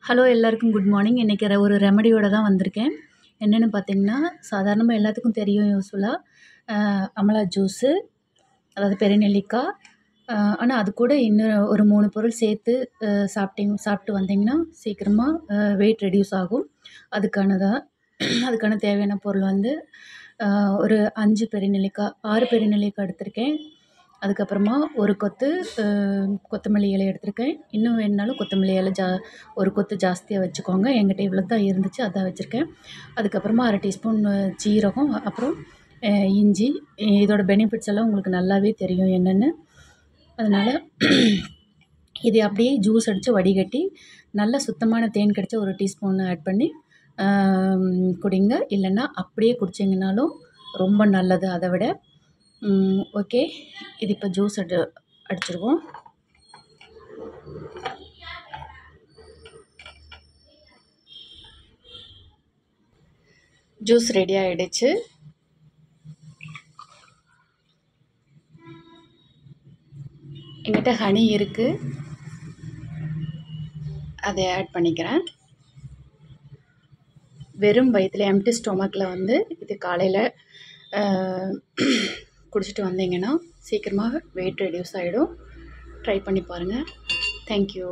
Hello எல்லாருக்கும் good morning. இன்றைக்கி ஒரு ரெமடியோட தான் வந்திருக்கேன். என்னென்னு பார்த்தீங்கன்னா, சாதாரணமா எல்லாத்துக்கும் தெரியும் யூஸ்வலாக அமலா ஜூஸு, அதாவது பெருநெல்லிக்காய். ஆனா அது கூட இன்னும் ஒரு 3 பொருள் சேர்த்து சாப்பிட்டு வந்தீங்கன்னா, சீக்கிரமாக வெயிட் ரெடியூஸ் ஆகும். அதுக்கான தேவையான பொருள் வந்து ஒரு 5 பெருநெல்லிக்காய், 6 பெருநெல்லிக்காய் எடுத்திருக்கேன். அதுக்கப்புறமா ஒரு கொத்து கொத்தமல்லி இலை எடுத்திருக்கேன். இன்னும் வேணுனாலும் கொத்தமல்லி இலை ஒரு கொத்து ஜாஸ்தியாக வச்சுக்கோங்க. என்கிட்ட இவ்வளோ தான் இருந்துச்சு, அதான் வச்சுருக்கேன். அதுக்கப்புறமா 1/2 டீஸ்பூன் சீரகம், அப்புறம் இஞ்சி. இதோட பெனிஃபிட்ஸ் எல்லாம் உங்களுக்கு நல்லாவே தெரியும் என்னென்னு. அதனால் இதை அப்படியே ஜூஸ் அடித்து வடிகட்டி நல்ல சுத்தமான தேன் கிடச்ச ஒரு டீஸ்பூன் ஆட் பண்ணி குடிங்க. இல்லைன்னா அப்படியே குடிச்சிங்கனாலும் ரொம்ப நல்லது அதை விட. ஓகே, இது இப்போ ஜூஸ் அடிச்சிருவோம். ஜூஸ் ரெடி ஆகிடுச்சு. என்கிட்ட ஹனி இருக்குது, அதை ஆட் பண்ணிக்கிறேன். வெறும் வயிற்றில் எம்டி ஸ்டொமக்கில் வந்து இது காலையில் குடிச்சிட்டு வந்தீங்கன்னா சீக்கிரமாக வெயிட் ரெடியூஸ் ஆகிடும். ட்ரை பண்ணி பாருங்கள். தேங்க்யூ.